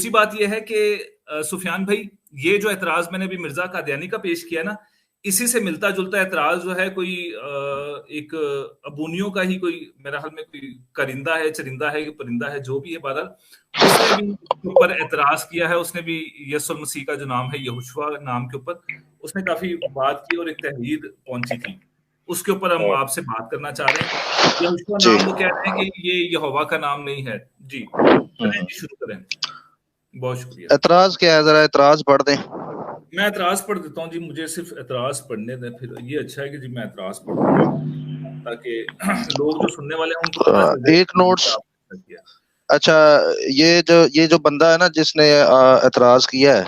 دوسری بات یہ ہے کہ سفیان بھائی یہ جو اعتراض میں نے ابھی مرزا قادیانی کا پیش کیا نا اسی سے ملتا جلتا اعتراض جو ہے کوئی ایک ابونیوں کا ہی کوئی میرا خیال میں کوئی کرندہ ہے چرندہ ہے پرندہ ہے جو بھی ہے بہرحال اس نے بھی اوپر اعتراض کیا ہے. اس نے بھی یسوع المسیح کا جو نام ہے یہوشوا نام کے اوپر اس نے کافی بات کی اور ایک تحریر پہنچی تھی اس کے اوپر ہم آپ سے بات کرنا چاہ رہے ہیں. یہوشوا نام وہ کہہ رہے ہیں کہ یہ یہوہ کا نام نہیں ہے. جی شروع کریں. بہت شکریہ. اعتراض کیا ہے ذرا اعتراض پڑھ دیں. میں اعتراض پڑھ دیتا ہوں جی مجھے صرف اعتراض پڑھنے دیں پھر یہ اچھا ہے کہ جی میں اعتراض پڑھ دوں گا تاکہ لوگ جو سننے والے ہیں ان کو پتہ چلے. ایک نوٹس اچھا یہ جو بندہ ہے نا جس نے اعتراض کیا ہے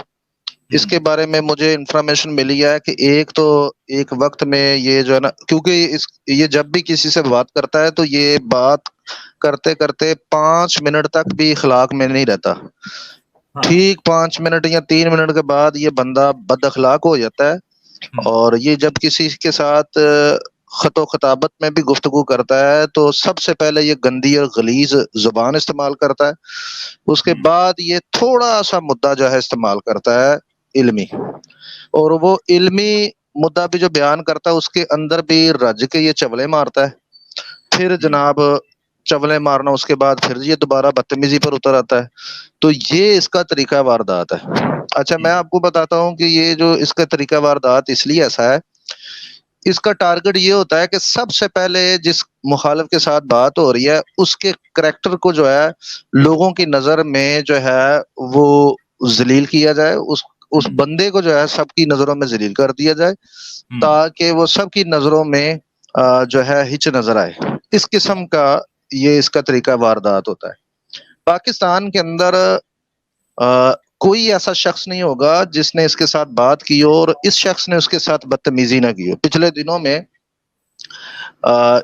اس کے بارے میں مجھے انفارمیشن ملی ہے کہ ایک وقت میں یہ جو ہے نا کیونکہ یہ جب بھی کسی سے بات کرتا ہے تو یہ بات کرتے کرتے 5 منٹ تک بھی اخلاق میں نہیں رہتا. ٹھیک 5 منٹ یا 3 منٹ کے بعد یہ بندہ بد اخلاق ہو جاتا ہے اور یہ جب کسی کے ساتھ خط و خطابت میں بھی گفتگو کرتا ہے تو سب سے پہلے یہ گندی اور غلیظ زبان استعمال کرتا ہے. اس کے بعد یہ تھوڑا سا مدعا جو ہے استعمال کرتا ہے علمی اور وہ علمی مدعا بھی جو بیان کرتا ہے اس کے اندر بھی رج کے یہ چولے مارتا ہے. پھر جناب چولے مارنا اس کے بعد پھر یہ دوبارہ بدتمیزی پر اتر آتا ہے. تو یہ اس کا طریقہ واردات ہے. اچھا میں آپ کو بتاتا ہوں کہ یہ جو اس کا طریقہ واردات اس لیے ایسا ہے اس کا ٹارگٹ یہ ہوتا ہے کہ سب سے پہلے جس مخالف کے ساتھ بات ہو رہی ہے اس کے کریکٹر کو جو ہے لوگوں کی نظر میں جو ہے وہ ذلیل کیا جائے. اس بندے کو جو ہے سب کی نظروں میں ذلیل کر دیا جائے تاکہ وہ سب کی نظروں میں جو ہے ہچ نظر آئے. اس قسم کا یہ اس کا طریقہ واردات ہوتا ہے. پاکستان کے اندر کوئی ایسا شخص نہیں ہوگا جس نے اس کے ساتھ بات کی ہو اور اس شخص نے اس کے ساتھ بدتمیزی نہ کی ہو. پچھلے دنوں میں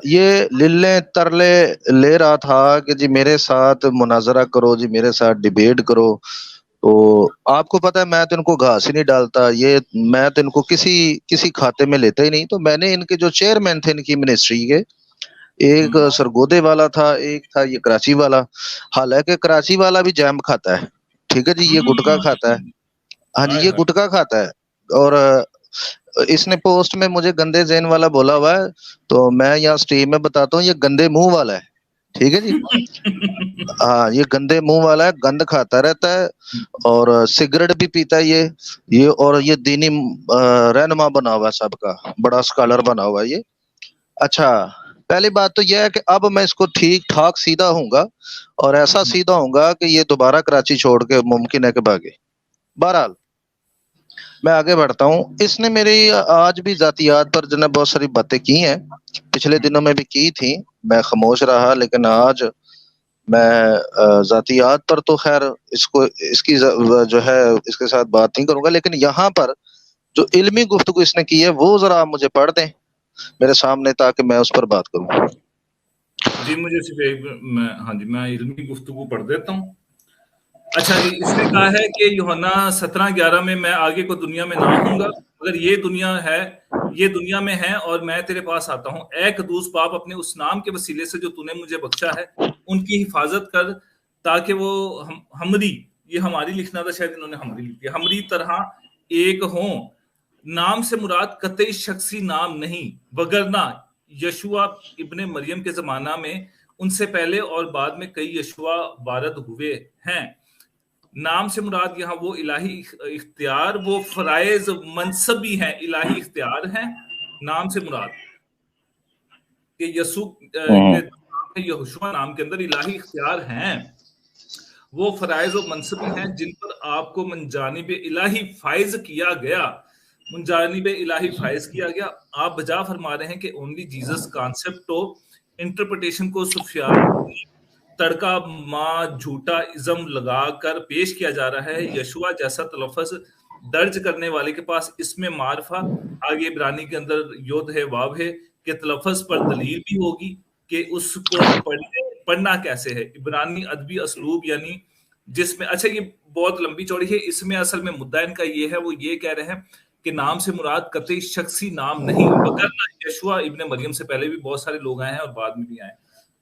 یہ للے ترلے لے رہا تھا کہ جی میرے ساتھ مناظرہ کرو جی میرے ساتھ ڈیبیٹ کرو. تو آپ کو پتہ ہے میں تو ان کو گھاس ہی نہیں ڈالتا یہ میں تو ان کو کسی کھاتے میں لیتا ہی نہیں. تو میں نے ان کے جو چیئرمین تھے ان کی منسٹری کے ایک سرگودے والا تھا ایک تھا یہ کراچی والا. حالانکہ کراچی والا بھی جیم کھاتا ہے ٹھیک ہے جی یہ گٹکا کھاتا ہے. ہاں جی یہ گٹکا کھاتا ہے اور اس نے پوسٹ میں مجھے گندے ذہن والا بولا ہوا ہے تو میں یہاں اسٹریم میں بتاتا ہوں یہ گندے منہ والا ہے ٹھیک ہے جی. ہاں یہ گندے منہ والا ہے گند کھاتا رہتا ہے اور سگریٹ بھی پیتا ہے یہ اور یہ دینی رہنما بنا ہوا ہے سب کا بڑا اسکالر بنا ہوا ہے یہ. اچھا پہلی بات تو یہ ہے کہ اب میں اس کو ٹھیک ٹھاک سیدھا ہوں گا اور ایسا سیدھا ہوں گا کہ یہ دوبارہ کراچی چھوڑ کے ممکن ہے کہ بھاگے. بہرحال میں آگے بڑھتا ہوں. اس نے میری آج بھی ذاتیات پر جو ہے بہت ساری باتیں کی ہیں پچھلے دنوں میں بھی کی تھی میں خاموش رہا لیکن آج میں ذاتیات پر تو خیر اس کی جو ہے اس کے ساتھ بات نہیں کروں گا لیکن یہاں پر جو علمی گفتگو اس نے کی ہے وہ ذرا آپ مجھے پڑھ دیں میرے سامنے تاکہ میں اس پر بات کروں. جی مجھے صرف ہاں جی میں علمی گفتگو پڑھ دیتا ہوں. اچھا جی اس نے کہا ہے کہ یوحنا 17:11 میں آگے کو دنیا میں نہ ہوں گا مگر یہ دنیا میں ہے اور میں تیرے پاس آتا ہوں. اے قدوس باپ اپنے اس نام کے وسیلے سے جو تو نے مجھے بخشا ہے ان کی حفاظت کر تاکہ وہ ہمری یہ ہماری لکھنا تھا شاید انہوں نے ہمری لکھ دیا ہمری طرح ایک ہوں. نام سے مراد قطعی شخصی نام نہیں وگرنہ یشوع ابن مریم کے زمانہ میں ان سے پہلے اور بعد میں کئی یشوع وارد ہوئے ہیں. نام سے مراد یہاں وہ الہی اختیار وہ فرائض منصبی ہیں الہی اختیار ہیں. نام سے مراد کہ یسوع یہوشوا نام کے اندر الہی اختیار ہیں وہ فرائض و منصبی ہیں جن پر آپ کو من جانب الہی فائز کیا گیا. آپ بجا فرما رہے ہیں کہ اونلی جیزس کانسیپٹ و انٹرپریٹیشن کو سفیانی تڑکا ماں جھوٹا ازم لگا کر پیش کیا جا رہا ہے. یشوع جیسا تلفظ درج کرنے والے کے پاس اس میں معرفہ آگے عبرانی کے اندر یود ہے واو ہے کہ تلفظ پر دلیل بھی ہوگی کہ اس کو پڑھنا کیسے ہے. عبرانی ادبی اسلوب یعنی جس میں اچھا یہ بہت لمبی چوڑی ہے اس میں اصل میں مدعا ان کا یہ ہے وہ یہ کہہ رہے ہیں کہ نام سے مراد قطعی شخصی نام نہیں وگرنہ یشوع ابن مریم سے پہلے بھی بہت سارے لوگ آئے ہیں اور بعد میں بھی آئے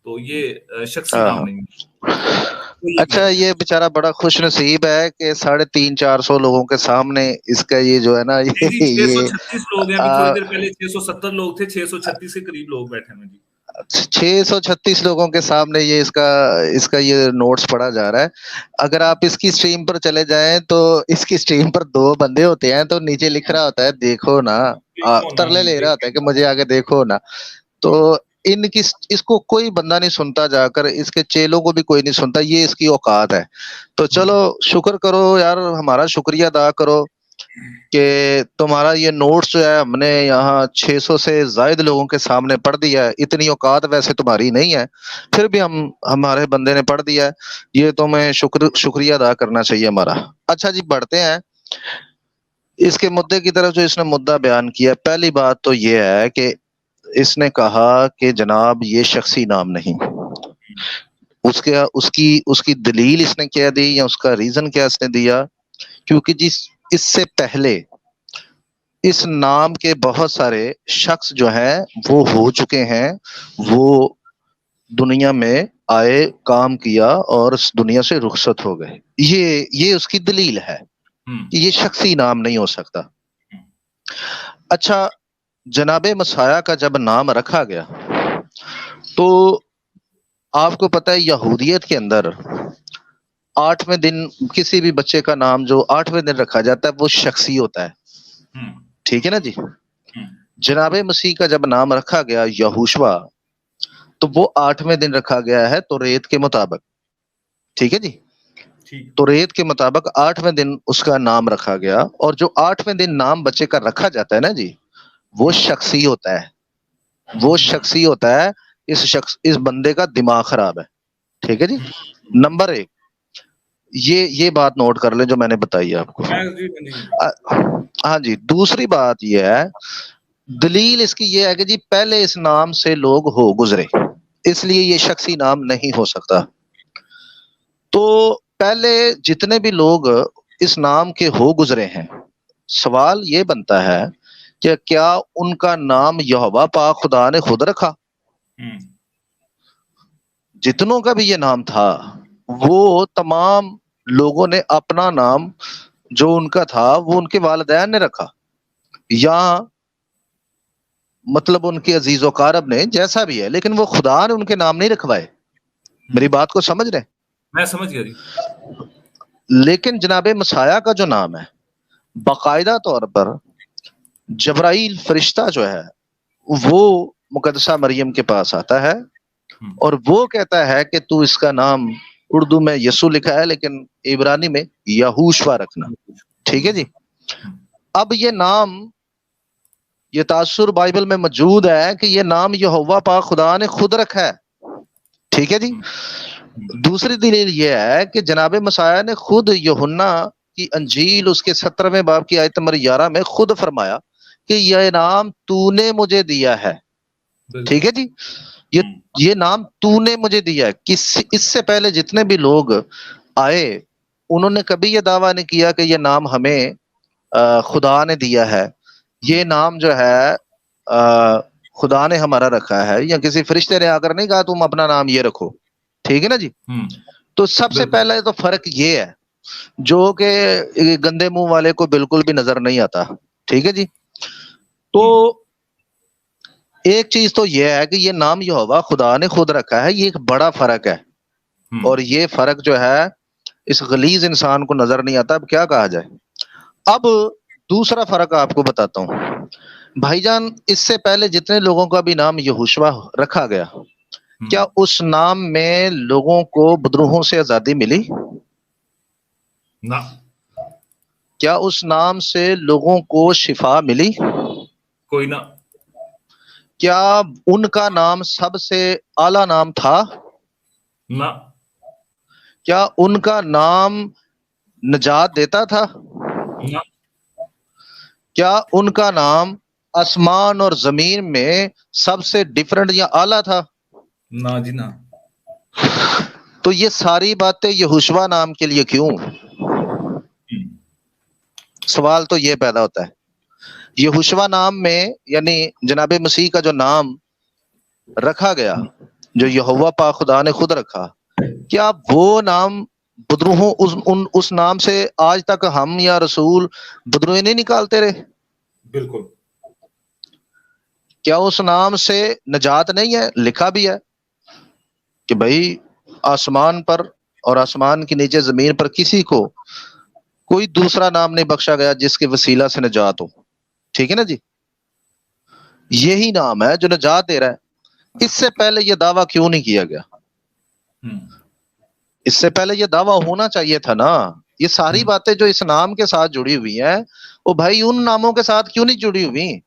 تو یہ شخصی نام نہیں. اچھا یہ بیچارہ بڑا خوش نصیب ہے کہ 350-400 لوگوں کے سامنے اس کا یہ جو ہے نا یہ 636 لوگ ہیں، ابھی تھوڑی دیر پہلے 670 لوگ تھے، 636 کے قریب لوگ بیٹھے ہیں جی. 636 لوگوں کے سامنے یہ اس کا یہ نوٹس پڑھا جا رہا ہے. اگر آپ اس کی سٹریم پر چلے جائیں تو اس کی سٹریم پر 2 بندے ہوتے ہیں، تو نیچے لکھ رہا ہوتا ہے دیکھو نا، ترلے لے رہا ہوتا ہے کہ مجھے آگے دیکھو نا. تو اس کو کوئی بندہ نہیں سنتا، جا کر اس کے چیلوں کو بھی کوئی نہیں سنتا، یہ اس کی اوقات ہے. تو چلو شکر کرو یار، ہمارا شکریہ ادا کرو کہ تمہارا یہ نوٹس جو ہے ہم نے یہاں 600 سے زائد لوگوں کے سامنے پڑھ دیا ہے. اتنی اوقات ویسے تمہاری نہیں ہے، پھر بھی ہمارے بندے نے پڑھ دیا ہے، یہ تمہیں شکریہ ادا کرنا چاہیے ہمارا. اچھا جی بڑھتے ہیں اس کے مدعے کی طرف. جو اس نے مدعا بیان کیا، پہلی بات تو یہ ہے کہ اس نے کہا کہ جناب یہ شخصی نام نہیں. اس کی دلیل اس نے کیا دی یا اس کا ریزن کیا اس نے دیا؟ کیونکہ اس سے پہلے اس نام کے بہت سارے شخص جو ہیں وہ ہو چکے ہیں، وہ دنیا میں آئے، کام کیا اور اس دنیا سے رخصت ہو گئے. یہ اس کی دلیل ہے کہ یہ شخصی نام نہیں ہو سکتا. اچھا جناب مسیح کا جب نام رکھا گیا تو آپ کو پتہ ہے یہودیت کے اندر 8ویں دن کسی بھی بچے کا نام جو 8ویں دن رکھا جاتا ہے وہ شخصی ہوتا ہے. ٹھیک ہے نا جی. جناب مسیح کا جب نام رکھا گیا یہوشوا، تو وہ 8ویں دن رکھا گیا ہے توریت کے مطابق. ٹھیک ہے جی. توریت کے مطابق 8ویں دن اس کا نام رکھا گیا، اور جو 8ویں دن نام بچے کا رکھا جاتا ہے نا جی، وہ شخصی ہوتا ہے. وہ شخصی ہوتا ہے. اس بندے کا دماغ خراب ہے. ٹھیک ہے جی. نمبر 1 یہ بات نوٹ کر لیں جو میں نے بتائی آپ کو. ہاں جی. دوسری بات یہ ہے، دلیل اس کی یہ ہے کہ جی پہلے اس نام سے لوگ ہو گزرے، اس لیے یہ شخصی نام نہیں ہو سکتا. تو پہلے جتنے بھی لوگ اس نام کے ہو گزرے ہیں، سوال یہ بنتا ہے کہ کیا ان کا نام یہوہ پاک خدا نے خود رکھا؟ جتنوں کا بھی یہ نام تھا وہ تمام لوگوں نے اپنا نام جو ان کا تھا وہ ان کے والدین نے رکھا، یا مطلب ان کے عزیز و اقارب نے، جیسا بھی ہے، لیکن وہ خدا نے ان کے نام نہیں رکھوائے. میری بات کو سمجھ رہے؟ میں سمجھ گیا جی. لیکن جناب مسیح کا جو نام ہے باقاعدہ طور پر جبرائیل فرشتہ جو ہے وہ مقدسہ مریم کے پاس آتا ہے اور وہ کہتا ہے کہ تو اس کا نام اردو میں یسوع لکھا ہے لیکن عبرانی میں یہوشوا رکھنا. ٹھیک ہے جی. اب یہ نام، یہ تاثر بائبل میں موجود ہے کہ یہ نام یہوہ پاک خدا نے خود رکھا ہے. ٹھیک ہے جی. دوسری دلیل یہ ہے کہ جناب مسیح نے خود یوحنا کی انجیل اس کے 17ویں باب کی آیت نمبر 11 میں خود فرمایا کہ یہ نام تو نے مجھے دیا ہے. ٹھیک ہے جی. یہ نام تو نے مجھے دیا ہے. اس سے پہلے جتنے بھی لوگ آئے انہوں نے کبھی یہ دعویٰ نہیں کیا کہ یہ نام ہمیں خدا نے دیا ہے، یہ نام جو ہے خدا نے ہمارا رکھا ہے، یا کسی فرشتے نے آ کر نہیں کہا تم اپنا نام یہ رکھو. ٹھیک ہے نا جی. تو سب سے پہلے تو فرق یہ ہے جو کہ گندے منہ والے کو بالکل بھی نظر نہیں آتا. ٹھیک ہے جی. تو ایک چیز تو یہ ہے کہ یہ نام یہوہ خدا نے خود رکھا ہے، یہ ایک بڑا فرق ہے، اور یہ فرق جو ہے اس غلیظ انسان کو نظر نہیں آتا. اب کیا کہا جائے. اب دوسرا فرق آپ کو بتاتا ہوں بھائی جان. اس سے پہلے جتنے لوگوں کا بھی نام یہوشوا رکھا گیا، کیا اس نام میں لوگوں کو بدروہوں سے آزادی ملی؟ نہ. کیا اس نام سے لوگوں کو شفا ملی؟ کوئی نہ. کیا ان کا نام سب سے اعلیٰ نام تھا؟ نہ. کیا ان کا نام نجات دیتا تھا؟ نہ. کیا ان کا نام آسمان اور زمین میں سب سے ڈیفرنٹ یا اعلیٰ تھا؟ نہ جی نہ. تو یہ ساری باتیں یہوشوا نام کے لیے کیوں؟ سوال تو یہ پیدا ہوتا ہے. یہوشوا نام میں یعنی جناب مسیح کا جو نام رکھا گیا، جو یہوہ پاک خدا نے خود رکھا، کیا وہ نام بدروہوں اس نام سے آج تک ہم یا رسول بدروہیں نہیں نکالتے رہے؟ بالکل. کیا اس نام سے نجات نہیں ہے؟ لکھا بھی ہے کہ بھائی آسمان پر اور آسمان کے نیچے زمین پر کسی کو کوئی دوسرا نام نہیں بخشا گیا جس کے وسیلہ سے نجات ہو. ٹھیک ہے نا جی؟ یہی نام ہے جو نجات دے رہا ہے. اس سے پہلے یہ دعویٰ کیوں نہیں کیا گیا؟ اس سے پہلے یہ دعویٰ ہونا چاہیے تھا نا. یہ ساری باتیں جو اس نام کے ساتھ جڑی ہوئی ہیں وہ بھائی ان ناموں کے ساتھ کیوں نہیں جڑی ہوئی؟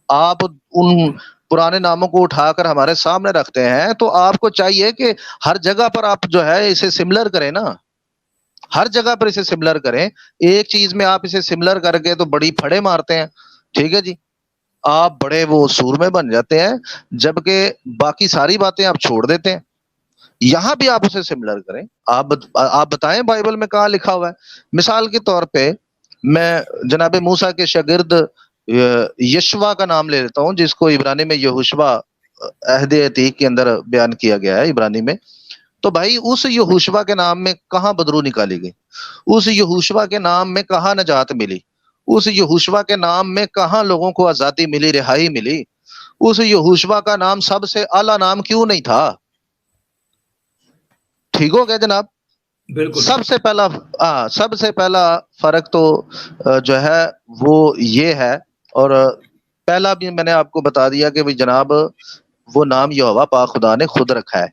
آپ ان پرانے ناموں کو اٹھا کر ہمارے سامنے رکھتے ہیں تو آپ کو چاہیے کہ ہر جگہ پر آپ جو ہے اسے سملر کریں نا. ہر جگہ پر اسے سملر کریں. ایک چیز میں آپ اسے سملر کر کے تو بڑی پھڑے مارتے ہیں. ٹھیک ہے جی؟ آپ بڑے وہ سور میں بن جاتے ہیں جبکہ باقی ساری باتیں آپ چھوڑ دیتے ہیں. یہاں بھی آپ اسے سملر کریں. آپ بتائیں بائبل میں کہاں لکھا ہوا ہے؟ مثال کے طور پہ میں جناب موسیٰ کے شاگرد یشوا کا نام لے لیتا ہوں جس کو عبرانی میں یہوشوا عہد عتیق کے اندر بیان کیا گیا ہے عبرانی میں. تو بھائی اس یہوشوا کے نام میں کہاں بدرو نکالی گئی؟ اس یہوشوا کے نام میں کہاں نجات ملی؟ اس یہوشوا کے نام میں کہاں لوگوں کو آزادی ملی، رہائی ملی؟ اس یہوشوا کا نام سب سے اعلیٰ نام کیوں نہیں تھا؟ ٹھیک ہو گیا جناب؟ بالکل. سب سے پہلا فرق تو جو ہے وہ یہ ہے. اور پہلا بھی میں نے آپ کو بتا دیا کہ جناب وہ نام یہوہ پاک خدا نے خود رکھا ہے.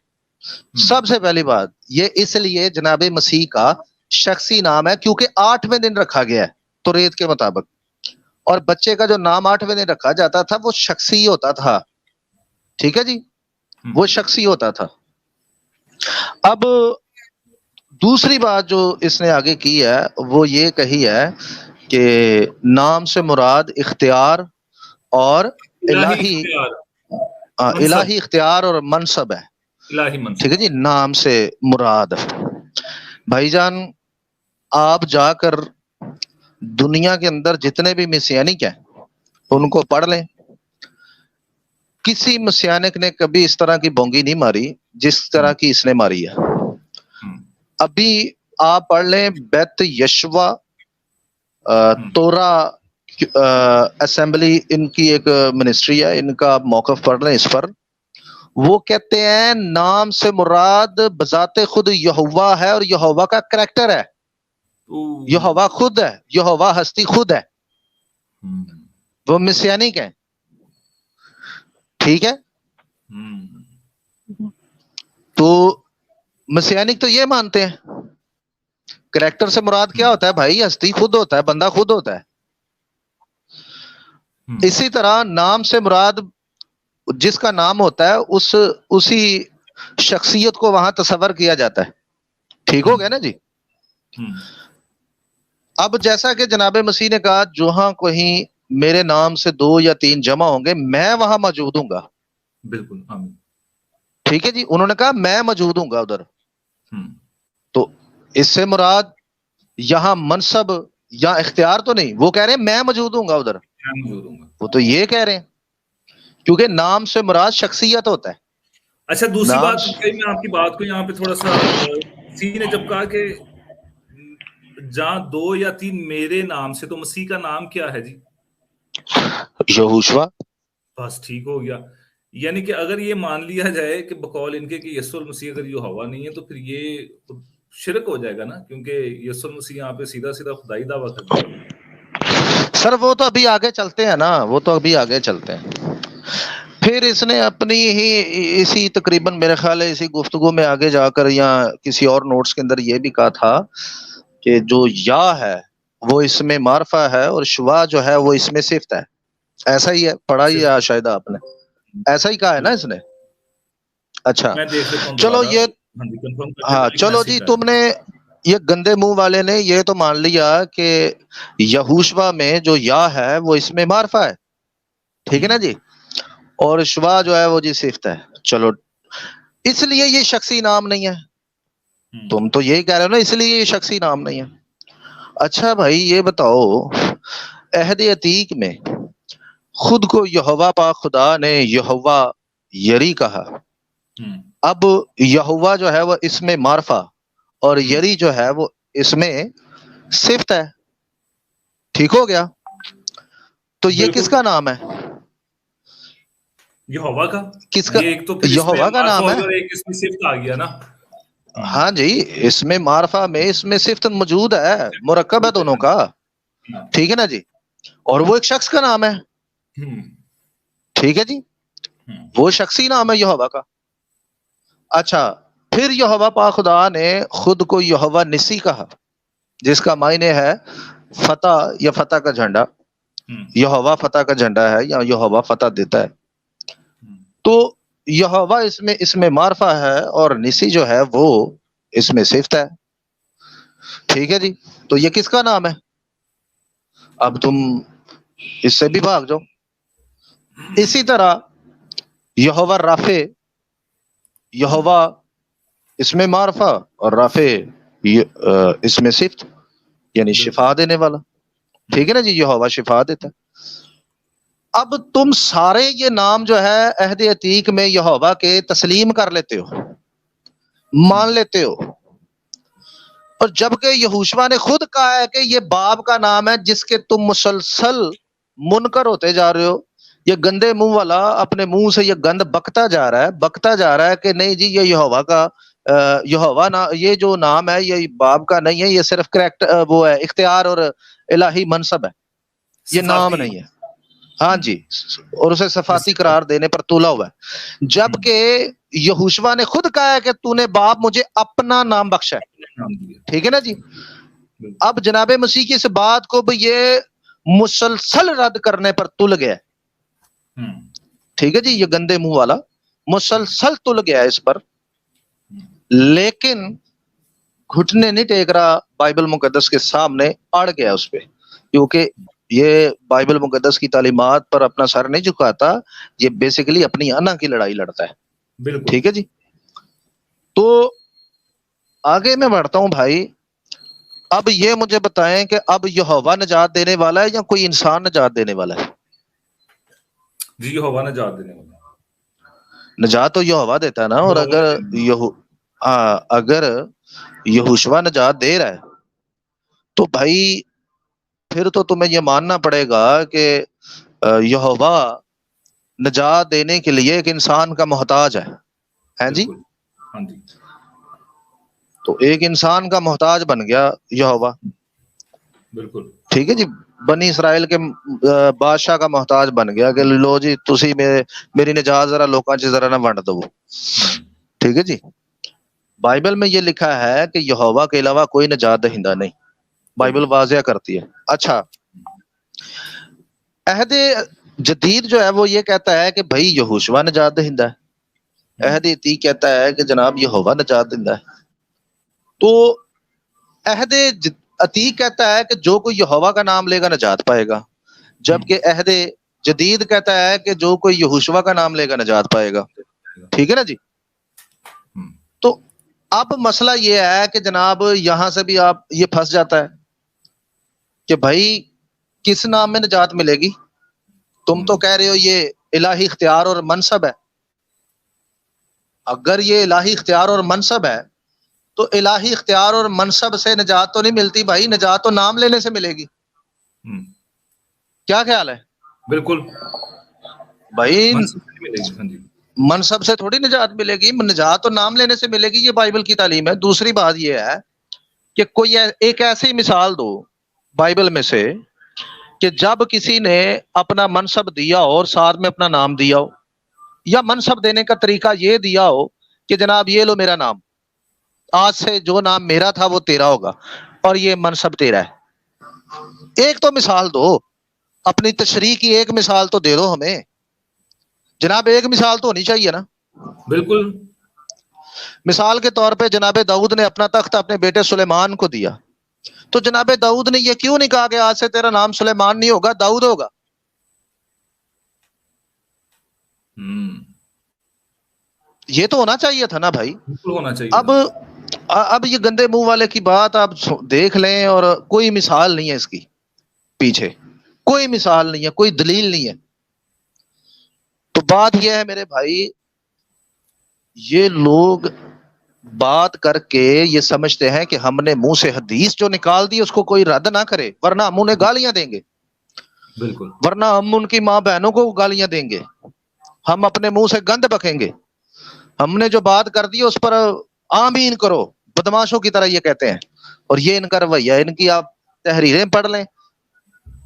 سب سے پہلی بات یہ اس لیے جناب مسیح کا شخصی نام ہے کیونکہ 8ویں دن رکھا گیا ہے توریت کے مطابق. اور بچے کا جو نام 8ویں دن رکھا جاتا تھا وہ شخصی ہوتا تھا. ٹھیک ہے جی؟ وہ شخصی ہوتا تھا. اب دوسری بات جو اس نے آگے کی ہے وہ یہ کہی ہے کہ نام سے مراد اختیار اور الہی اختیار اور منصب ہے. ٹھیک ہے جی؟ نام سے مراد بھائی جان آپ جا کر دنیا کے اندر جتنے بھی مسیانک ہیں ان کو پڑھ لیں. کسی مسیانک نے کبھی اس طرح کی بونگی نہیں ماری جس طرح کی اس نے ماری ہے. ابھی آپ پڑھ لیں بیت یشوا تورا اسمبلی ان کی ایک منسٹری ہے، ان کا موقف پڑھ لیں اس پر. وہ کہتے ہیں نام سے مراد بذات خود یہوہ ہے اور یہوہ کا کریکٹر ہے. یہوہ خود ہے، یہوہ ہستی خود ہے. وہ مسیانک ہیں. ٹھیک ہے؟ تو مسیانک تو یہ مانتے ہیں. کریکٹر سے مراد کیا ہوتا ہے بھائی؟ ہستی خود ہوتا ہے، بندہ خود ہوتا ہے. اسی طرح نام سے مراد جس کا نام ہوتا ہے اسی شخصیت کو وہاں تصور کیا جاتا ہے. ٹھیک ہو گیا نا جی؟ اب جیسا کہ جناب مسیح نے کہا جہاں کہیں میرے نام سے 2 یا 3 جمع ہوں گے میں وہاں موجود ہوں گا. بالکل. ٹھیک ہے جی؟ انہوں نے کہا میں موجود ہوں گا ادھر. تو اس سے مراد یہاں منصب یا اختیار تو نہیں، وہ کہہ رہے ہیں میں موجود ہوں گا ادھر. وہ تو یہ کہہ رہے ہیں کیونکہ نام سے مراد شخصیت ہوتا ہے. اچھا دوسری بات میں آپ کی بات کو یہاں پہ تھوڑا سا مسیح نے جب کہا کہ جہاں 2 یا 3 میرے نام سے، تو مسیح کا نام کیا ہے جی؟ یہوشوا. بس ٹھیک ہو گیا. یعنی کہ اگر یہ مان لیا جائے کہ بقول ان کے کہ یسوع المسیح اگر یہوہ نہیں ہے تو پھر یہ شرک ہو جائے گا نا، کیونکہ یسوع المسیح یہاں پہ سیدھا خدائی دعویٰ کر دیا. سر وہ تو ابھی آگے چلتے ہیں نا، وہ تو ابھی آگے چلتے ہیں. پھر اس نے اپنی ہی اسی تقریباً میرے خیال ہے اسی گفتگو میں آگے جا کر یا کسی اور نوٹس کے اندر یہ بھی کہا تھا کہ جو یا ہے وہ اس میں معرفہ ہے اور شوا جو ہے وہ اس میں صفت ہے. ایسا ہی ہے، پڑھا ہی ہے شاید آپ نے، ایسا ہی کہا ہے نا اس نے. اچھا چلو یہ ہاں چلو جی، تم نے یہ گندے منہ والے نے یہ تو مان لیا کہ یہوشوا میں جو یا ہے وہ اس میں معرفہ ہے. ٹھیک ہے نا جی؟ اور شوا جو ہے وہ جی صفت ہے. چلو اس لیے یہ شخصی نام نہیں ہے. تم تو یہی کہہ رہے ہو نا، اس لیے یہ شخصی نام نہیں ہے. اچھا بھائی یہ بتاؤ عہد عتیق میں خود کو یہوہ پاک خدا نے یہوہ یری کہا. اب یہوہ جو ہے وہ اسم معرفہ اور یری جو ہے وہ اس میں صفت ہے. ٹھیک ہو گیا؟ تو یہ کس کا نام ہے؟ یہوہ کا. کس کا؟ یہ ایک تو پھر اس میں یہوہ کا معرفہ نام ہو ہے. گیا اور ایک اس میں صفت آ گیا نا. ہاں جی، اس میں معرفہ میں اس میں صفت موجود ہے، مرکب ہے دونوں کا. ٹھیک ہے نا جی. اور وہ ایک شخص کا نام ہے. ٹھیک ہے جی، وہ شخصی نام ہے یہوہ کا. اچھا، پھر یہوہ پاک خدا نے خود کو یہوہ نسی کہا، جس کا معنی ہے فتح یا فتح کا جھنڈا. یہوہ فتح کا جھنڈا ہے یا یہوہ فتح دیتا ہے. تو یہوہ اس میں معرفہ ہے اور نسی جو ہے وہ اس میں صفت ہے. ٹھیک ہے جی. تو یہ کس کا نام ہے؟ اب تم اس سے بھی بھاگ جاؤ. اسی طرح یہوہ رافع، یہوہ اس میں معرفہ اور رافع اس میں صفت، یعنی شفا دینے والا. ٹھیک ہے نا جی، یہوہ شفا دیتا ہے. اب تم سارے یہ نام جو ہے عہد عتیق میں یہوہ کے تسلیم کر لیتے ہو، مان لیتے ہو، اور جبکہ یہوشوا نے خود کہا ہے کہ یہ باپ کا نام ہے جس کے تم مسلسل منکر ہوتے جا رہے ہو. یہ گندے منہ والا اپنے منہ سے یہ گند بکتا جا رہا ہے کہ نہیں جی یہ یہوہ کا یہوہ یہ جو نام ہے یہ باپ کا نہیں ہے، یہ صرف کریکٹ وہ ہے، اختیار اور الہی منصب ہے، یہ نام نہیں ہے. ہاں جی، اور اسے صفاتی قرار دینے پر تولا ہوا ہے. جبکہ یہوشوا نے خود کہا ہے کہ تو نے باپ مجھے اپنا نام بخشا ہے. ٹھیک ہے نا جی. اب جناب مسیح کی اس بات کو بھی یہ مسلسل رد کرنے پر تل گیا. ٹھیک ہے جی، یہ گندے منہ والا مسلسل تل گیا اس پر، لیکن گھٹنے نہیں ٹیک رہا بائبل مقدس کے سامنے، اڑ گیا اس پہ، کیونکہ یہ بائبل مقدس کی تعلیمات پر اپنا سر نہیں جھکاتا، یہ بیسیکلی اپنی انا کی لڑائی لڑتا ہے. بالکل. ٹھیک ہے جی. تو آگے میں بڑھتا ہوں بھائی. اب یہ مجھے بتائیں کہ اب یہوہ نجات دینے والا ہے یا کوئی انسان نجات دینے والا ہے؟ جی یہوہ نجات دینے والا. نجات تو یہوہ دیتا ہے نا. اور اگر یہوشوا نجات دے رہا ہے تو بھائی پھر تو تمہیں یہ ماننا پڑے گا کہ یہوہ نجات دینے کے لیے ایک انسان کا محتاج ہے جی. تو ایک انسان کا محتاج بن گیا یہوہ. بالکل. ٹھیک ہے جی. بنی اسرائیل کے بادشاہ کا محتاج بن گیا کہ لو جی تسی میری نجات ذرا لوکاں چ ذرا نہ ونڈ دو. ٹھیک ہے جی. بائبل میں یہ لکھا ہے کہ یہوہ کے علاوہ کوئی نجات دہندہ نہیں، بائبل واضح کرتی ہے. اچھا، عہد جدید جو ہے وہ یہ کہتا ہے کہ بھائی یہوشوا نجات دہندہ ہے، عہد عتیق کہتا ہے کہ جناب یہوہ نجات دہندہ ہے. تو عہد عتیق کہتا ہے کہ جو کوئی یہوہ کا نام لے گا نجات پائے گا، جبکہ عہد جدید کہتا ہے کہ جو کوئی یہوشوا کا نام لے گا نجات پائے گا. ٹھیک ہے نا جی. تو اب مسئلہ یہ ہے کہ جناب یہاں سے بھی آپ یہ پھنس جاتا ہے کہ بھائی کس نام میں نجات ملے گی؟ تم تو کہہ رہے ہو یہ الہی اختیار اور منصب ہے. اگر یہ الہی اختیار اور منصب ہے تو الہی اختیار اور منصب سے نجات تو نہیں ملتی بھائی، نجات تو نام لینے سے ملے گی. کیا خیال ہے؟ بالکل بھائی، منصب سے تھوڑی نجات ملے گی، نجات تو نام لینے سے ملے گی. یہ بائبل کی تعلیم ہے. دوسری بات یہ ہے کہ کوئی ایک ایسی مثال دو بائبل میں سے کہ جب کسی نے اپنا منصب دیا ہو اور ساتھ میں اپنا نام دیا ہو، یا منصب دینے کا طریقہ یہ دیا ہو کہ جناب یہ لو میرا نام، آج سے جو نام میرا تھا وہ تیرا ہوگا اور یہ منصب تیرا ہے. ایک تو مثال دو، اپنی تشریح کی ایک مثال تو دے دو ہمیں جناب. ایک مثال تو ہونی چاہیے نا. بالکل. مثال کے طور پہ جناب داؤد نے اپنا تخت اپنے بیٹے سلیمان کو دیا، تو جناب داؤد نے یہ کیوں نہیں کہا کہ آج سے تیرا نام سلیمان نہیں ہوگا، داؤد ہوگا؟ یہ تو ہونا چاہیے تھا نا بھائی. ہونا چاہیے. اب یہ گندے منہ والے کی بات آپ دیکھ لیں، اور کوئی مثال نہیں ہے اس کی پیچھے، کوئی مثال نہیں ہے، کوئی دلیل نہیں ہے. تو بات یہ ہے میرے بھائی یہ لوگ بات کر کے یہ سمجھتے ہیں کہ ہم نے منہ سے حدیث جو نکال دی اس کو کوئی رد نہ کرے ورنہ ہم انہیں گالیاں دیں گے، بالکل ورنہ ہم ان کی ماں بہنوں کو گالیاں دیں گے، ہم اپنے منہ سے گند بکیں گے، ہم نے جو بات کر دی اس پر آمین کرو، بدماشوں کی طرح یہ کہتے ہیں۔ اور یہ ان کا رویہ، ان کی آپ تحریریں پڑھ لیں،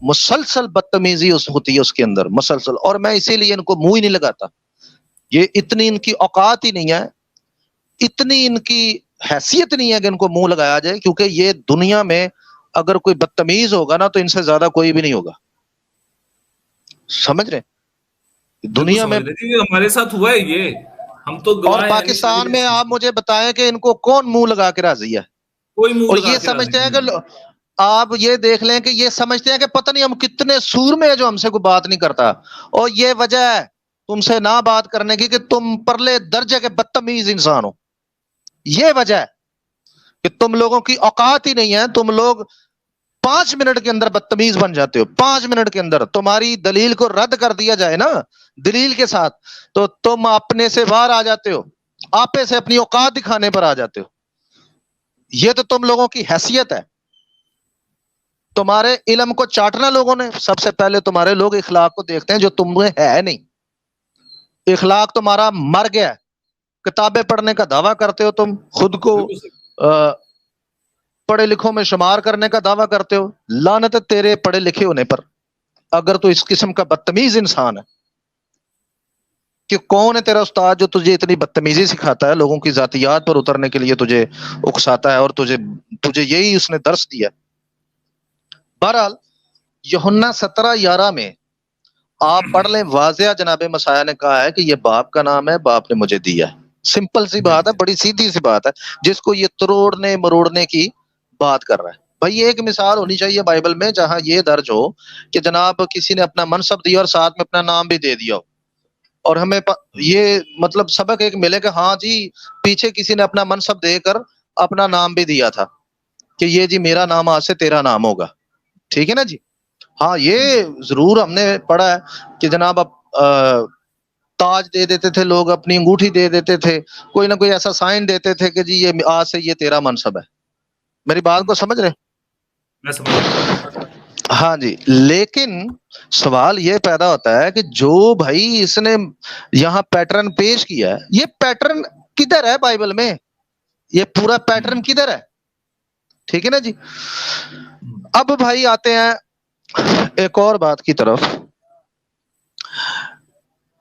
مسلسل بدتمیزی ہوتی ہے اس کے اندر مسلسل، اور میں اسی لیے ان کو منہ ہی نہیں لگاتا۔ یہ اتنی ان کی اوقات ہی نہیں ہے، اتنی ان کی حیثیت نہیں ہے کہ ان کو منہ لگایا جائے، کیونکہ یہ دنیا میں اگر کوئی بدتمیز ہوگا نا تو ان سے زیادہ کوئی بھی نہیں ہوگا، سمجھ رہے؟ بالکل دنیا میں سمجھ رہے جی، یہ ہمارے ساتھ ہوا ہے، یہ ہم تو اور گواہ ہیں یعنی پاکستان میں ساری، آپ مجھے بتائیں کہ ان کو کون منہ لگا کے راضی ہے؟ کوئی منہ اور لگا یہ کے راضی سمجھتے ہیں نہیں کہ ہے۔ آپ یہ دیکھ لیں کہ یہ سمجھتے ہیں کہ پتہ نہیں ہم کتنے سور میں ہے جو ہم سے کوئی بات نہیں کرتا، اور یہ وجہ ہے تم سے نہ بات کرنے کی کہ تم پرلے درجے کے بدتمیز انسان ہو، یہ وجہ ہے کہ تم لوگوں کی اوقات ہی نہیں ہے، تم لوگ 5 منٹ کے اندر بدتمیز بن جاتے ہو، 5 منٹ کے اندر تمہاری دلیل کو رد کر دیا جائے نا دلیل کے ساتھ تو تم اپنے سے باہر آ جاتے ہو، آپے سے اپنی اوقات دکھانے پر آ جاتے ہو۔ یہ تو تم لوگوں کی حیثیت ہے، تمہارے علم کو چاٹنا لوگوں نے، سب سے پہلے تمہارے لوگ اخلاق کو دیکھتے ہیں جو تم میں ہے نہیں، اخلاق تمہارا مر گیا ہے، کتابیں پڑھنے کا دعویٰ کرتے ہو، تم خود کو بالکل صحیح۔ پڑھے لکھوں میں شمار کرنے کا دعویٰ کرتے ہو، لعنت ہے تیرے پڑھے لکھے ہونے پر اگر تو اس قسم کا بدتمیز انسان ہے۔ کہ کون ہے تیرا استاد جو تجھے اتنی بدتمیزی سکھاتا ہے، لوگوں کی ذاتیات پر اترنے کے لیے تجھے اکساتا ہے، اور تجھے یہی اس نے درس دیا۔ بہرحال یوحنا 17:11 میں آپ پڑھ لیں، واضح جناب مسیح نے کہا ہے کہ یہ باپ کا نام ہے، باپ نے مجھے دیا ہے۔ سمپل سی بات ہے، بڑی سیدھی سی بات ہے، جس کو یہ توڑنے مروڑنے کی بات کر رہا ہے۔ بھائی ایک مثال ہونی چاہیے بائبل میں جہاں یہ درج ہو کہ جناب کسی نے اپنا منصب دیا اور ساتھ میں اپنا نام بھی دے دیا ہو، اور ہمیں یہ مطلب سبق ایک ملے کہ ہاں جی پیچھے کسی نے اپنا منصب دے کر اپنا نام بھی دیا تھا کہ یہ جی میرا نام آج سے تیرا نام ہوگا، ٹھیک ہے نا جی؟ ہاں یہ ضرور ہم نے پڑھا ہے کہ جناب اب تاج دے دیتے تھے لوگ، اپنی انگوٹھی دے دیتے تھے، کوئی نہ کوئی ایسا سائن دیتے تھے کہ جی یہ آج سے یہ تیرا منصب ہے۔ میری بات کو سمجھ رہے؟ میں سمجھ رہا ہوں۔ ہاں جی، لیکن سوال یہ پیدا ہوتا ہے کہ جو بھائی اس نے یہاں پیٹرن پیش کیا ہے، یہ پیٹرن کدھر ہے بائبل میں؟ یہ پورا پیٹرن کدھر ہے؟ ٹھیک ہے نا جی؟ اب بھائی آتے ہیں ایک اور بات کی طرف۔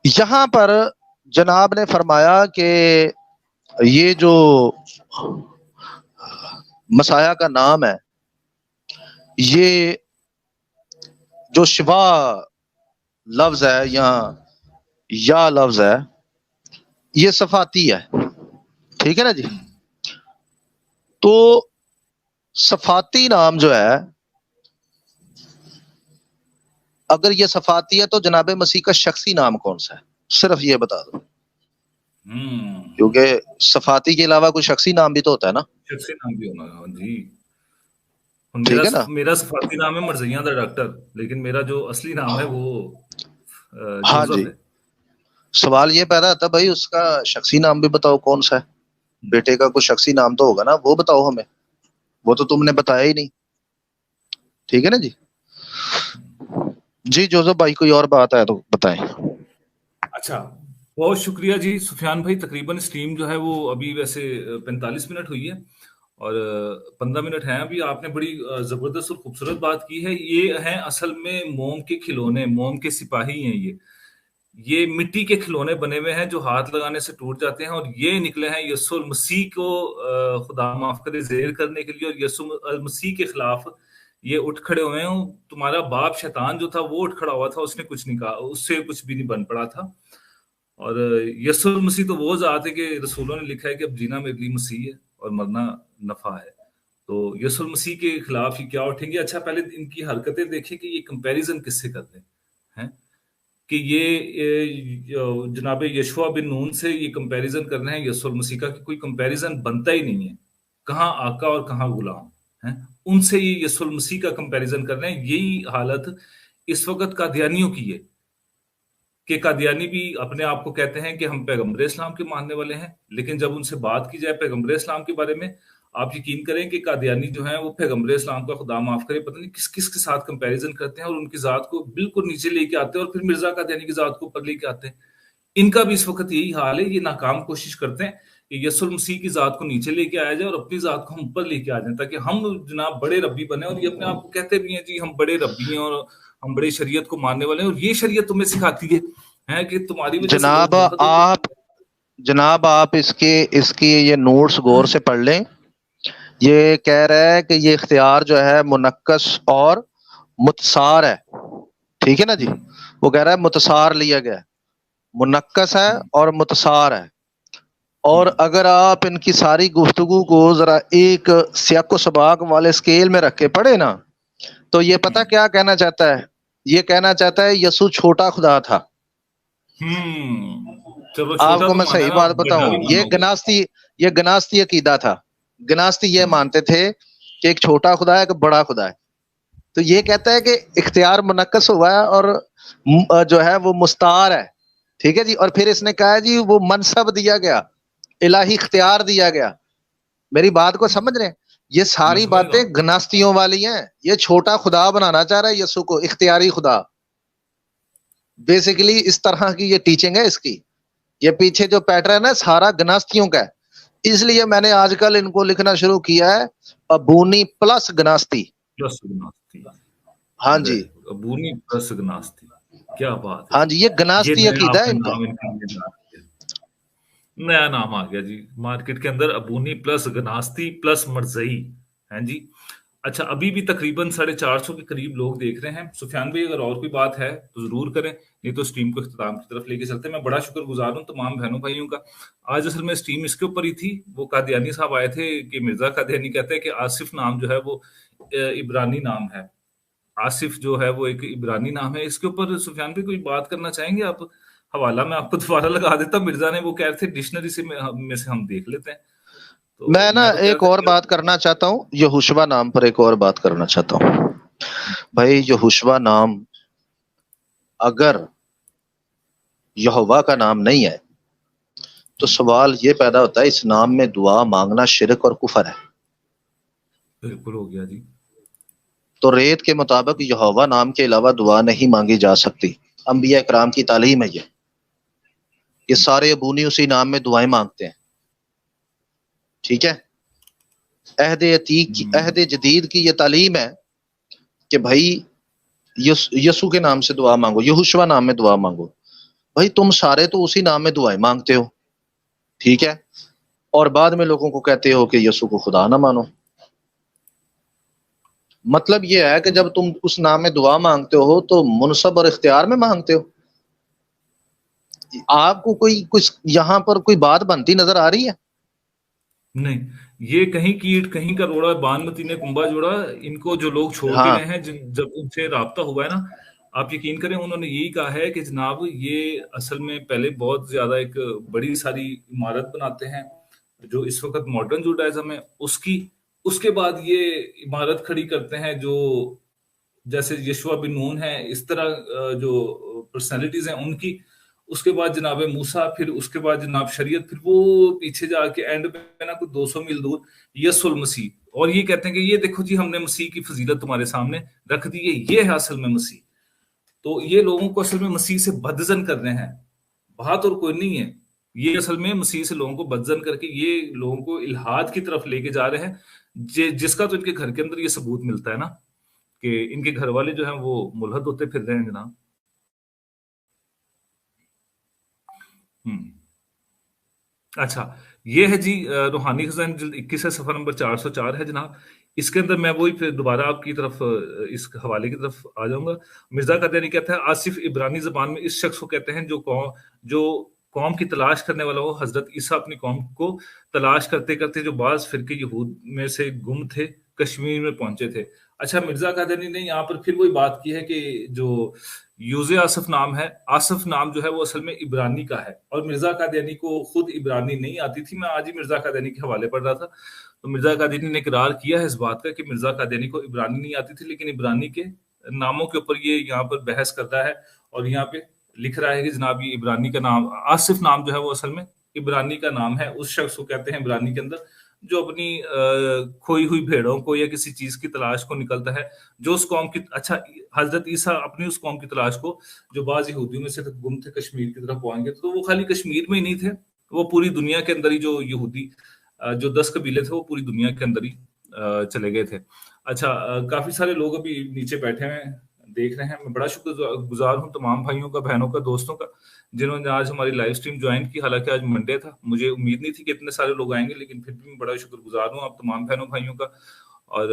یہاں پر جناب نے فرمایا کہ یہ جو مسیح کا نام ہے، یہ جو شفا لفظ ہے یا لفظ ہے، یہ صفاتی ہے، ٹھیک ہے نا جی؟ تو صفاتی نام جو ہے، اگر یہ صفاتی ہے تو جناب مسیح کا شخصی نام کون سا ہے؟ صرف یہ بتا دو، کیونکہ صفاتی کے علاوہ کوئی شخصی نام بھی تو ہوتا ہے نا، شخصی نام بھی ہونا جی۔ ٹھیک ہے نا؟ میرا صفاتی نام ہے مرزیاں دا ڈاکٹر، لیکن میرا جو اصلی نام ہے وہ ہاں جوزف جی، ہے۔ سوال یہ پیدا ہوتا ہے بھائی اس کا شخصی نام بھی بتاؤ کون سا ہے، بیٹے کا کوئی شخصی نام تو ہوگا نا، وہ بتاؤ ہمیں، وہ تو تم نے بتایا ہی نہیں، ٹھیک ہے نا جی؟ جی جوزف بھائی کوئی اور بات ہے تو بتائیں۔ اچھا، بہت شکریہ جی سفیان بھائی۔ تقریباً اسٹریم جو ہے وہ ابھی ویسے 45 منٹ ہوئی ہے اور 15 منٹ ہیں ابھی۔ آپ نے بڑی زبردست اور خوبصورت بات کی ہے۔ یہ ہیں اصل میں موم کے کھلونے، موم کے سپاہی ہیں یہ مٹی کے کھلونے بنے ہوئے ہیں جو ہاتھ لگانے سے ٹوٹ جاتے ہیں، اور یہ نکلے ہیں یسوع المسیح کو خدا معاف کرے زیر کرنے کے لیے، اور یسوع المسیح کے خلاف یہ اٹھ کھڑے ہوئے ہیں۔ تمہارا باپ شیطان جو تھا وہ اٹھ کھڑا ہوا تھا، اس نے کچھ نہیں کہا، اس سے کچھ بھی نہیں بن پڑا تھا۔ اور یسوع المسیح تو وہ ذات ہے کہ رسولوں نے لکھا ہے کہ اب جینا میرے لیے مسیح ہے اور مرنا نفع ہے۔ تو یسوع المسیح کے خلاف ہی کیا اٹھیں گے؟ اچھا پہلے ان کی حرکتیں دیکھیں کہ یہ کمپیریزن کس سے کرتے ہیں، کہ یہ جناب یشوع بن نون سے یہ کمپیریزن کر رہے ہیں یسوع المسیح کا، کہ کوئی کمپیریزن بنتا ہی نہیں ہے، کہاں آقا اور کہاں غلام ہیں، ان سے یہ یسوع المسیح کا کمپیریزن کر رہے ہیں۔ یہی حالت اس وقت قادیانیوں کی ہے کہ قادیانی بھی اپنے آپ کو کہتے ہیں کہ ہم پیغمبر اسلام کے ماننے والے ہیں، لیکن جب ان سے بات کی جائے پیغمبر اسلام کے بارے میں، آپ یقین کریں کہ قادیانی جو ہیں وہ پیغمبر اسلام کا خدا معاف کرے پتہ نہیں کس کس کے ساتھ کمپیریزن کرتے ہیں، اور ان کی ذات کو بالکل نیچے لے کے آتے ہیں، اور پھر مرزا قادیانی کی ذات کو اوپر لے کے آتے ہیں۔ ان کا بھی اس وقت یہی حال ہے، یہ ناکام کوشش کرتے ہیں کہ یسوع المسیح کی ذات کو نیچے لے کے آیا جائے اور اپنی ذات کو ہم اوپر لے کے آ جائیں، تاکہ ہم جناب بڑے ربی بنے، اور یہ اپنے آپ کو کہتے بھی ہیں جی ہم بڑے ربی ہیں اور ہم بڑے شریعت کو ماننے والے ہیں، اور یہ شریعت تمہیں سکھاتی ہے کہ تمہاری وجہ سے لوگ مرتد ہوتے ہیں۔ جناب آپ اس کی یہ نوٹس غور سے پڑھ لیں۔ یہ کہہ رہا ہے کہ یہ اختیار جو ہے منقص اور متسار ہے، ٹھیک ہے نا جی؟ وہ کہہ رہا ہے متسار لیا گیا، منقص ہے اور متسار ہے۔ اور اگر آپ ان کی ساری گفتگو کو ذرا ایک سیاق و سباق والے اسکیل میں رکھ کے پڑھے نا، تو یہ پتہ کیا کہنا چاہتا ہے؟ یہ کہنا چاہتا ہے یسوع چھوٹا خدا تھا۔ آپ کو میں صحیح بات بتاؤں، یہ گناستی عقیدہ تھا۔ گناستی یہ مانتے تھے کہ ایک چھوٹا خدا ہے، ایک بڑا خدا ہے۔ تو یہ کہتا ہے کہ اختیار منقص ہوا ہے اور جو ہے وہ مستعار ہے، ٹھیک ہے جی؟ اور پھر اس نے کہا جی وہ منصب دیا گیا، الہی اختیار دیا گیا۔ میری بات کو سمجھ رہے ہیں؟ یہ ساری باتیں گناستیوں والی ہیں۔ یہ چھوٹا خدا بنانا چاہ رہا ہے یسوع کو، اختیاری خدا۔ بیسیکلی اس طرح کی یہ ٹیچنگ ہے اس کی۔ یہ پیچھے جو پیٹرن ہے سارا گناستیوں کا ہے، اس لیے میں نے آج کل ان کو لکھنا شروع کیا ہے ابونی پلس گناستی۔ ہاں جی، ابونی پلس گناستی، کیا بات ہے! ہاں جی، یہ گناستی عقیدہ ہے ان کا۔ نیا نام آ گیا جی مارکیٹ کے اندر، ابونی پلس گناستی پلس مرزئی، ہیں جی۔ اچھا، ابھی بھی تقریباً 450 کے قریب لوگ دیکھ رہے ہیں۔ سفیان بھائی اگر اور کوئی بات ہے تو ضرور کریں، نہیں تو اسٹریم کو اختتام کی طرف لے کے چلتے ہیں۔ میں بڑا شکر گزار ہوں تمام بہنوں بھائیوں کا۔ آج اصل میں اسٹریم اس کے اوپر ہی تھی، وہ قادیانی صاحب آئے تھے کہ مرزا قادیانی کہتے ہیں کہ آصف نام جو ہے وہ عبرانی نام ہے، آصف جو ہے وہ ایک عبرانی نام ہے۔ اس کے اوپر سفیان بھائی کوئی بات کرنا چاہیں گے آپ؟ حوالہ میں آپ کو دوبارہ لگا دیتا، مرزا نے وہ کہہ رہے تھے ڈکشنری سے میں سے ہم دیکھ لیتے ہیں۔ میں نا ایک اور بات کرنا چاہتا ہوں، یہوشوا نام پر ایک اور بات کرنا چاہتا ہوں۔ بھائی یہوشوا نام اگر یہوہ کا نام نہیں ہے تو سوال یہ پیدا ہوتا ہے اس نام میں دعا مانگنا شرک اور کفر ہے۔ بالکل ہو گیا جی۔ تو ریت کے مطابق یہوہ نام کے علاوہ دعا نہیں مانگی جا سکتی۔ انبیاء کرام کی تعلیم ہے یہ سارے ابونی اسی نام میں دعائیں مانگتے ہیں، ٹھیک ہے؟ عہد عتیق کی، عہد جدید کی یہ تعلیم ہے کہ بھائی یسوع کے نام سے دعا مانگو، یہوشوا نام میں دعا مانگو۔ بھائی تم سارے تو اسی نام میں دعائیں مانگتے ہو، ٹھیک ہے؟ اور بعد میں لوگوں کو کہتے ہو کہ یسوع کو خدا نہ مانو۔ مطلب یہ ہے کہ جب تم اس نام میں دعا مانگتے ہو تو منصب اور اختیار میں مانگتے ہو۔ آپ کو کوئی کچھ یہاں پر کوئی بات بنتی نظر آ رہی ہے؟ نہیں، یہ کہیں کیٹ کہیں کا روڑا، بانمتی نے کنبا جوڑا۔ ان کو جو لوگ چھوڑ کے گئے ہیں، جب ان سے رابطہ ہوا ہے نا، آپ یقین کریں انہوں نے یہی کہا ہے کہ جناب یہ اصل میں پہلے بہت زیادہ ایک بڑی ساری عمارت بناتے ہیں جو اس وقت ماڈرن جوڈائزم ہے، اس کے بعد یہ عمارت کھڑی کرتے ہیں جو جیسے یشوع بن نون ہے، اس طرح جو پرسنالٹیز ہیں ان کی، اس کے بعد جناب موسیٰ، پھر اس کے بعد جناب شریعت، پھر وہ پیچھے جا کے اینڈ پہ نا کوئی 200 میل دور یسوع المسیح، اور یہ کہتے ہیں کہ یہ دیکھو جی ہم نے مسیح کی فضیلت تمہارے سامنے رکھ دی ہے، یہ ہے اصل میں مسیح۔ تو یہ لوگوں کو اصل میں مسیح سے بدظن کر رہے ہیں، بات اور کوئی نہیں ہے۔ یہ اصل میں مسیح سے لوگوں کو بدظن کر کے یہ لوگوں کو الحاد کی طرف لے کے جا رہے ہیں، جس کا تو ان کے گھر کے اندر یہ ثبوت ملتا ہے نا کہ ان کے گھر والے جو ہیں وہ ملحد ہوتے پھر رہے ہیں جناب۔ اچھا، یہ ہے جی روحانی خزائن جلد 21 ہے، صفحہ نمبر 404 ہے جناب۔ اس کے اندر میں وہی پھر دوبارہ آپ کی طرف اس حوالے کی طرف آ جاؤں گا۔ مرزا قادیانی کہتا ہے آصف عبرانی زبان میں اس شخص کو کہتے ہیں جو قوم کی تلاش کرنے والا ہو۔ حضرت عیسیٰ اپنی قوم کو تلاش کرتے کرتے جو بعض فرقے یہود میں سے گم تھے کشمیر میں پہنچے تھے۔ اچھا، مرزا قادیانی نے یہاں پر پھر وہی بات کی ہے کہ جو یوز آصف نام ہے، آصف نام جو ہے وہ اصل میں عبرانی کا ہے، اور مرزا قادیانی کو خود عبرانی نہیں آتی تھی۔ میں آج ہی مرزا قادیانی کے حوالے پڑھ رہا تھا، تو مرزا قادیانی نے اقرار کیا ہے اس بات کا کہ مرزا قادیانی کو عبرانی نہیں آتی تھی، لیکن عبرانی کے ناموں کے اوپر یہ یہاں پر بحث کرتا ہے اور یہاں پہ لکھ رہا ہے کہ جناب یہ عبرانی کا نام، آصف نام جو ہے وہ اصل میں عبرانی کا نام ہے، اس شخص کو کہتے ہیں عبرانی کے اندر جو اپنی کھوئی ہوئی بھیڑوں کو یا کسی چیز کی تلاش کو نکلتا ہے، جو اس قوم کی، اچھا حضرت عیسیٰ اپنی اس قوم کی تلاش کو جو بعض یہودیوں میں سے گم تھے کشمیر کی طرف پہنچ گئے، تو وہ خالی کشمیر میں ہی نہیں تھے، وہ پوری دنیا کے اندر ہی جو یہودی جو 10 قبیلے تھے وہ پوری دنیا کے اندر ہی چلے گئے تھے۔ اچھا کافی سارے لوگ ابھی نیچے بیٹھے ہیں دیکھ رہے ہیں، میں بڑا شکر گزار ہوں تمام بھائیوں کا، بہنوں کا، دوستوں کا جنہوں نے آج ہماری لائیو سٹریم جوائن کی، حالانکہ آج منڈے تھا، مجھے امید نہیں تھی کہ اتنے سارے لوگ آئیں گے، لیکن پھر بھی میں بڑا شکر گزار ہوں آپ تمام بہنوں بھائیوں کا، اور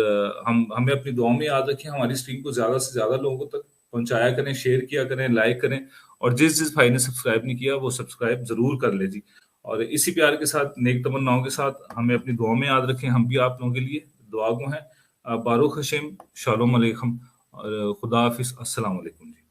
ہمیں اپنی دعاؤں میں یاد رکھیں، ہماری سٹریم کو زیادہ سے زیادہ لوگوں تک پہنچایا کریں، شیئر کیا کریں، لائک کریں، اور جس بھائی نے سبسکرائب نہیں کیا وہ سبسکرائب ضرور کر لے جی، اور اسی پیار کے ساتھ نیک تمناؤں کے ساتھ ہمیں اپنی دعاؤں میں یاد رکھیں، ہم بھی آپ لوگوں کے لیے دعا گو ہیں۔ باروک ہشیم، شالوم علیکم، اور خدا حافظ، السلام علیکم جی۔